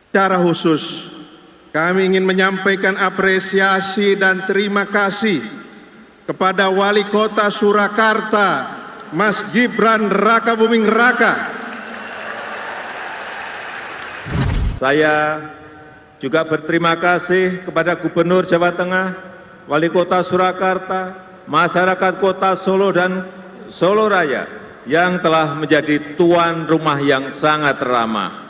Secara khusus, kami ingin menyampaikan apresiasi dan terima kasih kepada Wali Kota Surakarta, Mas Gibran Rakabuming Raka. Saya juga berterima kasih kepada Gubernur Jawa Tengah, Wali Kota Surakarta, masyarakat Kota Solo dan Solo Raya yang telah menjadi tuan rumah yang sangat ramah.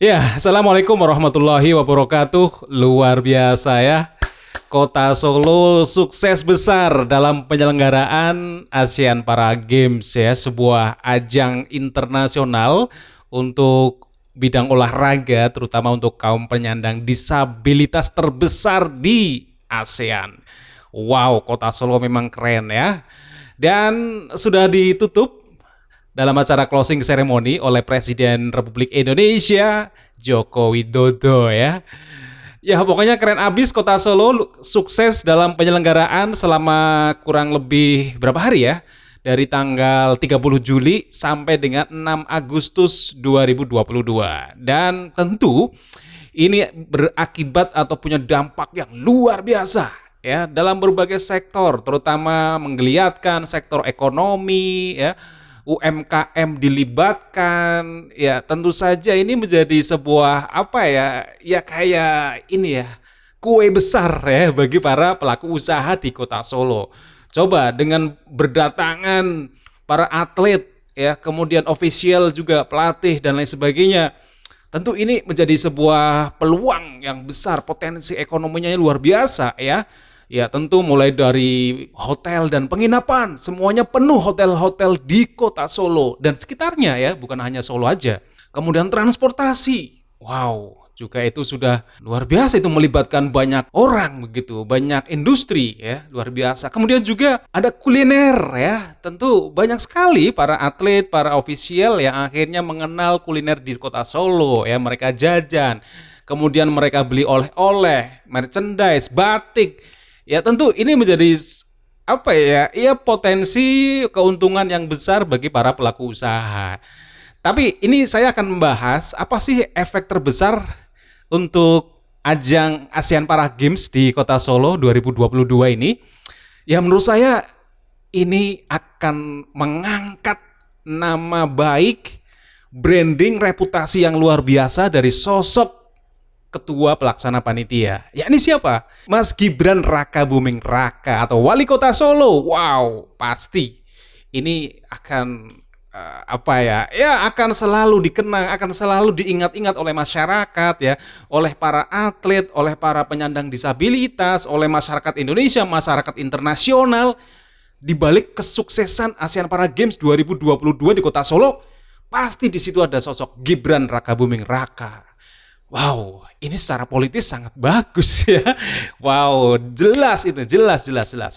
Ya, Assalamualaikum warahmatullahi wabarakatuh. Luar biasa ya. Kota Solo sukses besar dalam penyelenggaraan ASEAN Para Games ya, sebuah ajang internasional untuk bidang olahraga terutama untuk kaum penyandang disabilitas terbesar di ASEAN. Wow, Kota Solo memang keren ya. Dan sudah ditutup dalam acara closing ceremony oleh Presiden Republik Indonesia Joko Widodo ya. Ya pokoknya keren abis Kota Solo, sukses dalam penyelenggaraan selama kurang lebih berapa hari ya? Dari tanggal 30 Juli sampai dengan 6 Agustus 2022. Dan tentu ini berakibat atau punya dampak yang luar biasa ya dalam berbagai sektor, terutama menggeliatkan sektor ekonomi ya. UMKM dilibatkan, ya tentu saja ini menjadi sebuah apa ya kayak ini ya, kue besar ya bagi para pelaku usaha di Kota Solo. Coba dengan berdatangan para atlet ya, kemudian ofisial juga pelatih dan lain sebagainya. Tentu ini menjadi sebuah peluang yang besar, potensi ekonominya luar biasa ya. Ya tentu mulai dari hotel dan penginapan, semuanya penuh hotel-hotel di Kota Solo dan sekitarnya ya, bukan hanya Solo aja. Kemudian transportasi, wow, juga itu sudah luar biasa, itu melibatkan banyak orang begitu, banyak industri ya, luar biasa. Kemudian juga ada kuliner ya, tentu banyak sekali para atlet, para ofisial yang akhirnya mengenal kuliner di Kota Solo ya, mereka jajan, kemudian mereka beli oleh-oleh, merchandise, batik. Ya tentu ini menjadi apa ya potensi keuntungan yang besar bagi para pelaku usaha. Tapi ini saya akan membahas apa sih efek terbesar untuk ajang ASEAN Para Games di Kota Solo 2022 ini. Ya menurut saya ini akan mengangkat nama baik, branding, reputasi yang luar biasa dari sosok Ketua Pelaksana Panitia. Ya ini siapa? Mas Gibran Rakabuming Raka atau Wali Kota Solo. Wow, pasti ini akan akan selalu dikenang, akan selalu diingat-ingat oleh masyarakat ya, oleh para atlet, oleh para penyandang disabilitas, oleh masyarakat Indonesia, masyarakat internasional. Di balik kesuksesan ASEAN Para Games 2022 di Kota Solo, pasti di situ ada sosok Gibran Rakabuming Raka. Wow, ini secara politis sangat bagus ya. Wow, jelas itu, jelas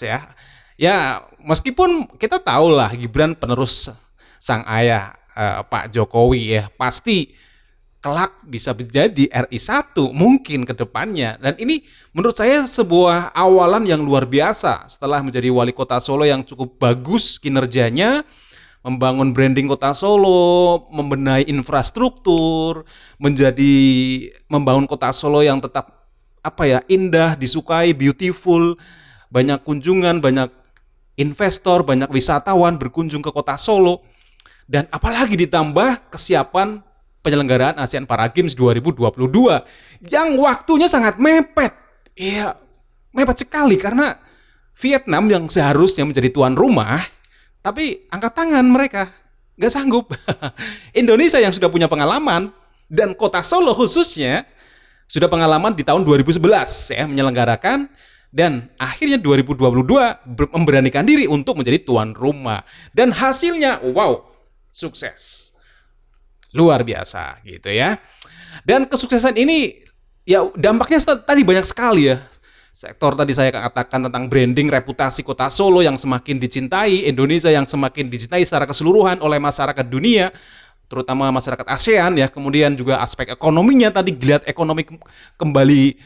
ya. Ya, meskipun kita tahu lah Gibran penerus sang ayah Pak Jokowi ya, pasti kelak bisa menjadi RI 1 mungkin ke depannya. Dan ini menurut saya sebuah awalan yang luar biasa setelah menjadi wali kota Solo yang cukup bagus kinerjanya, membangun branding Kota Solo, membenahi infrastruktur, membangun Kota Solo yang tetap indah, disukai, beautiful, banyak kunjungan, banyak investor, banyak wisatawan berkunjung ke Kota Solo, dan apalagi ditambah kesiapan penyelenggaraan ASEAN Para Games 2022 yang waktunya sangat mepet. Iya, mepet sekali karena Vietnam yang seharusnya menjadi tuan rumah, tapi angkat tangan mereka. nggak sanggup. Indonesia yang sudah punya pengalaman, dan kota Solo khususnya sudah pengalaman di tahun 2011 ya menyelenggarakan, dan akhirnya 2022 memberanikan diri untuk menjadi tuan rumah, dan hasilnya wow, sukses luar biasa gitu ya. Dan kesuksesan ini ya dampaknya tadi banyak sekali ya. Sektor tadi saya katakan tentang branding, reputasi kota Solo yang semakin dicintai, Indonesia yang semakin dicintai secara keseluruhan oleh masyarakat dunia, terutama masyarakat ASEAN ya. Kemudian juga aspek ekonominya tadi, geliat ekonomi kembali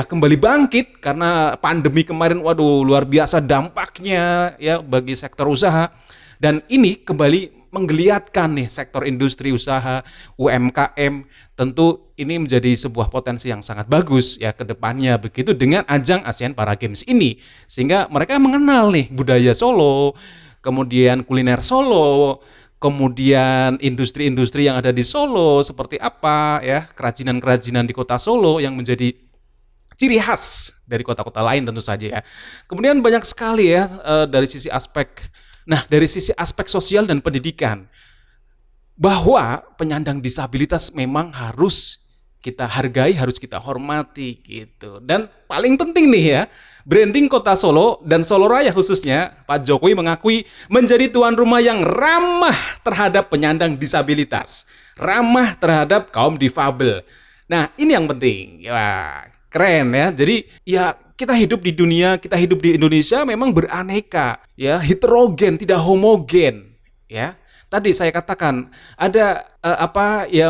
kembali bangkit karena pandemi kemarin. Waduh, luar biasa dampaknya ya bagi sektor usaha. Dan ini kembali menggeliatkan nih sektor industri usaha, UMKM. Tentu ini menjadi sebuah potensi yang sangat bagus ya ke depannya begitu dengan ajang ASEAN Para Games ini. Sehingga mereka mengenal nih budaya Solo, kemudian kuliner Solo, kemudian industri-industri yang ada di Solo seperti apa ya, kerajinan-kerajinan di kota Solo yang menjadi ciri khas dari kota-kota lain tentu saja ya. Kemudian banyak sekali ya dari sisi aspek. Nah, dari sisi aspek sosial dan pendidikan, bahwa penyandang disabilitas memang harus kita hargai, harus kita hormati gitu. Dan paling penting nih ya, branding kota Solo dan Solo Raya khususnya, Pak Jokowi mengakui menjadi tuan rumah yang ramah terhadap penyandang disabilitas, ramah terhadap kaum difabel. Nah, ini yang penting. Ya, keren ya. Jadi ya kita hidup di dunia, kita hidup di Indonesia memang beraneka, ya, heterogen, tidak homogen, ya. Tadi saya katakan ada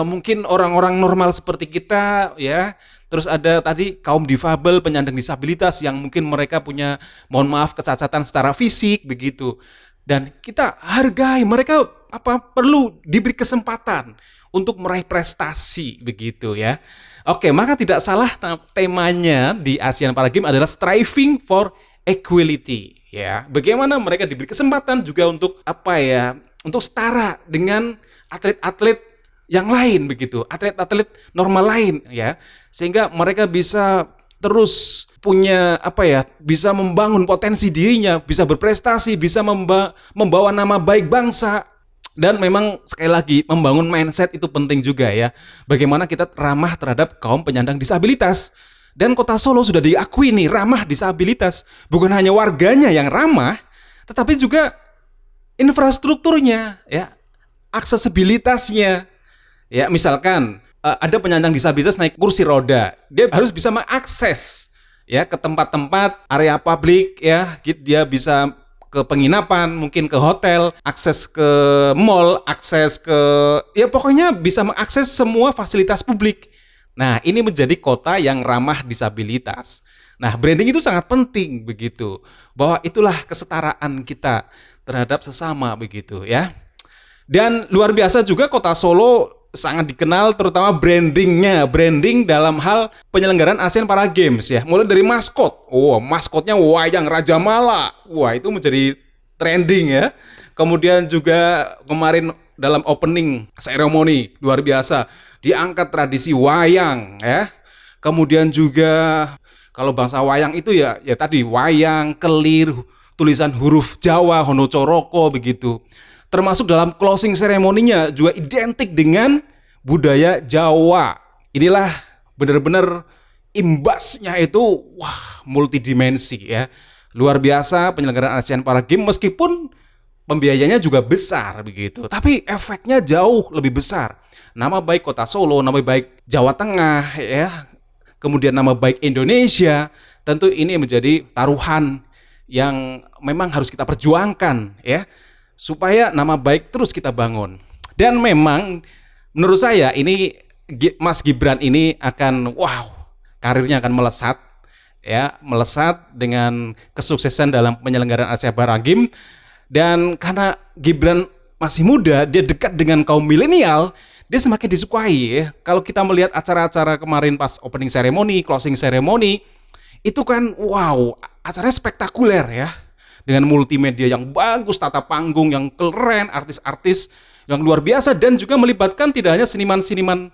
mungkin orang-orang normal seperti kita, ya. Terus ada tadi kaum difabel, penyandang disabilitas yang mungkin mereka punya, mohon maaf, kecacatan secara fisik begitu. Dan kita hargai mereka perlu diberi kesempatan untuk meraih prestasi begitu ya. Oke, maka tidak salah temanya di ASEAN Para Games adalah striving for equality ya. Bagaimana mereka diberi kesempatan juga untuk untuk setara dengan atlet-atlet yang lain begitu, atlet-atlet normal lain ya. Sehingga mereka bisa terus punya bisa membangun potensi dirinya, bisa berprestasi, bisa membawa nama baik bangsa. Dan memang sekali lagi membangun mindset itu penting juga ya. Bagaimana kita ramah terhadap kaum penyandang disabilitas. Dan kota Solo sudah diakui nih ramah disabilitas. Bukan hanya warganya yang ramah, tetapi juga infrastrukturnya ya, aksesibilitasnya. Ya, misalkan ada penyandang disabilitas naik kursi roda, dia harus bisa mengakses ya ke tempat-tempat area publik ya, dia bisa ke penginapan, mungkin ke hotel, akses ke mall, akses ke pokoknya bisa mengakses semua fasilitas publik. Nah, ini menjadi kota yang ramah disabilitas. Nah, branding itu sangat penting begitu. Bahwa itulah kesetaraan kita terhadap sesama begitu ya. Dan luar biasa juga kota Solo sangat dikenal terutama branding dalam hal penyelenggaraan ASEAN Para Games ya. Mulai dari maskot. Maskotnya wayang Raja Mala. Wah, itu menjadi trending ya. Kemudian juga kemarin dalam opening ceremony luar biasa diangkat tradisi wayang ya. Kemudian juga kalau bangsa wayang itu ya tadi wayang, kelir, tulisan huruf Jawa, Hono Coroko begitu. Termasuk dalam closing ceremony-nya juga identik dengan budaya Jawa. Inilah benar-benar imbasnya itu multidimensi ya. Luar biasa penyelenggaraan ASEAN Para Games meskipun pembiayanya juga besar begitu. Tapi efeknya jauh lebih besar. Nama baik kota Solo, nama baik Jawa Tengah ya. Kemudian nama baik Indonesia, tentu ini menjadi taruhan yang memang harus kita perjuangkan ya. Supaya nama baik terus kita bangun. Dan memang menurut saya ini Mas Gibran ini akan karirnya akan melesat ya, melesat dengan kesuksesan dalam penyelenggaraan ASEAN Para Games. Dan karena Gibran masih muda, dia dekat dengan kaum milenial, dia semakin disukai ya. Kalau kita melihat acara-acara kemarin pas opening ceremony, closing ceremony, itu kan acaranya spektakuler ya. Dengan multimedia yang bagus, tata panggung yang keren, artis-artis yang luar biasa, dan juga melibatkan tidak hanya seniman-seniman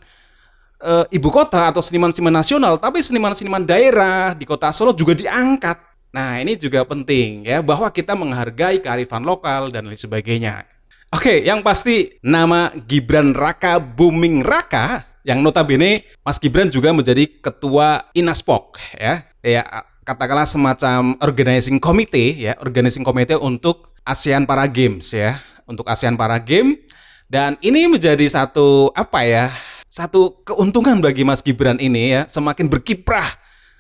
ibu kota atau seniman-seniman nasional, tapi seniman-seniman daerah di kota Solo juga diangkat. Nah, ini juga penting ya, bahwa kita menghargai kearifan lokal dan lain sebagainya. Oke, yang pasti nama Gibran Raka Buming Raka yang notabene Mas Gibran juga menjadi ketua Inaspok ya. Ya, katakanlah semacam organizing committee untuk ASEAN Para Games ya, untuk ASEAN Para Games. Dan ini menjadi satu keuntungan bagi Mas Gibran ini ya, semakin berkiprah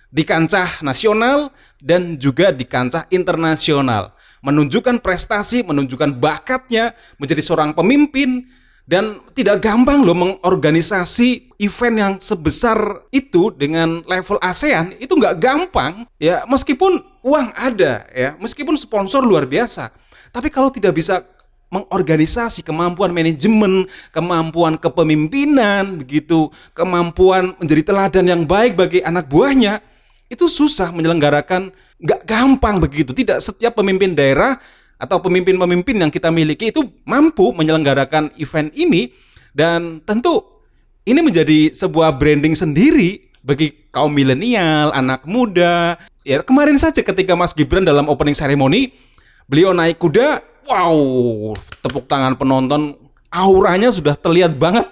di kancah nasional dan juga di kancah internasional, menunjukkan prestasi, menunjukkan bakatnya menjadi seorang pemimpin. Dan tidak gampang loh mengorganisasi event yang sebesar itu dengan level ASEAN, itu nggak gampang ya, meskipun uang ada ya, meskipun sponsor luar biasa, tapi kalau tidak bisa mengorganisasi, kemampuan manajemen, kemampuan kepemimpinan begitu, kemampuan menjadi teladan yang baik bagi anak buahnya, itu susah menyelenggarakan, nggak gampang begitu. Tidak setiap pemimpin daerah atau pemimpin-pemimpin yang kita miliki itu mampu menyelenggarakan event ini. Dan tentu ini menjadi sebuah branding sendiri bagi kaum milenial, anak muda. Ya, kemarin saja ketika Mas Gibran dalam opening ceremony, beliau naik kuda, wow, tepuk tangan penonton, auranya sudah terlihat banget.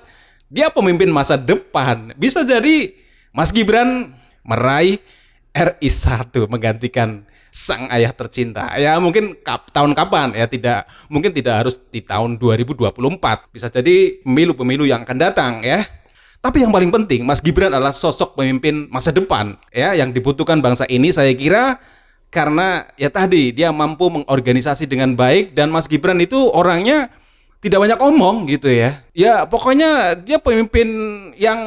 Dia pemimpin masa depan. Bisa jadi Mas Gibran meraih RI1 menggantikan sang ayah tercinta. Ya mungkin tahun kapan ya, mungkin tidak harus di tahun 2024. Bisa jadi pemilu-pemilu yang akan datang ya. Tapi yang paling penting, Mas Gibran adalah sosok pemimpin masa depan ya, yang dibutuhkan bangsa ini saya kira, karena ya tadi dia mampu mengorganisasi dengan baik. Dan Mas Gibran itu orangnya tidak banyak omong gitu ya. Ya pokoknya dia pemimpin yang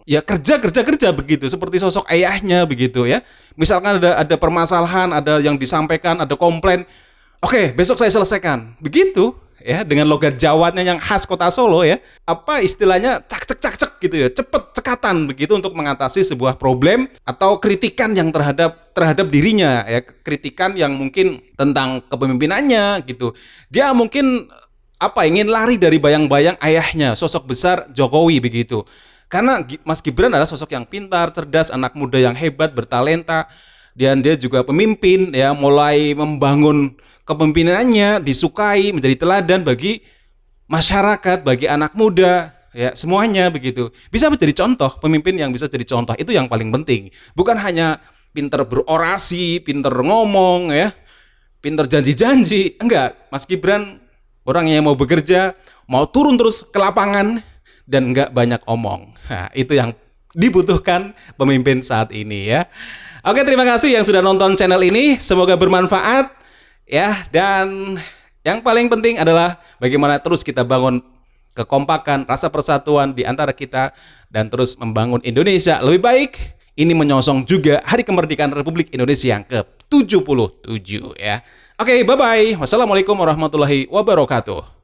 ya kerja begitu, seperti sosok ayahnya begitu ya. Misalkan ada permasalahan, ada yang disampaikan, ada komplain, oke, besok saya selesaikan. Begitu ya, dengan logat Jawanya yang khas Kota Solo ya. Apa istilahnya, cak gitu ya, cepet cekatan begitu untuk mengatasi sebuah problem atau kritikan yang terhadap dirinya ya, kritikan yang mungkin tentang kepemimpinannya gitu. Dia mungkin ingin lari dari bayang-bayang ayahnya, sosok besar Jokowi begitu. Karena Mas Gibran adalah sosok yang pintar, cerdas, anak muda yang hebat, bertalenta, dan dia juga pemimpin ya, mulai membangun kepemimpinannya, disukai, menjadi teladan bagi masyarakat, bagi anak muda ya, semuanya begitu. Bisa menjadi contoh, pemimpin yang bisa jadi contoh, itu yang paling penting. Bukan hanya pintar berorasi, pintar ngomong ya, pintar janji-janji, enggak. Mas Gibran orang yang mau bekerja, mau turun terus ke lapangan, dan nggak banyak omong. Nah, itu yang dibutuhkan pemimpin saat ini ya. Oke, terima kasih yang sudah nonton channel ini. Semoga bermanfaat ya. Dan yang paling penting adalah bagaimana terus kita bangun kekompakan, rasa persatuan di antara kita, dan terus membangun Indonesia lebih baik. Ini menyongsong juga Hari Kemerdekaan Republik Indonesia yang ke-77 ya. Oke, bye-bye. Wassalamualaikum warahmatullahi wabarakatuh.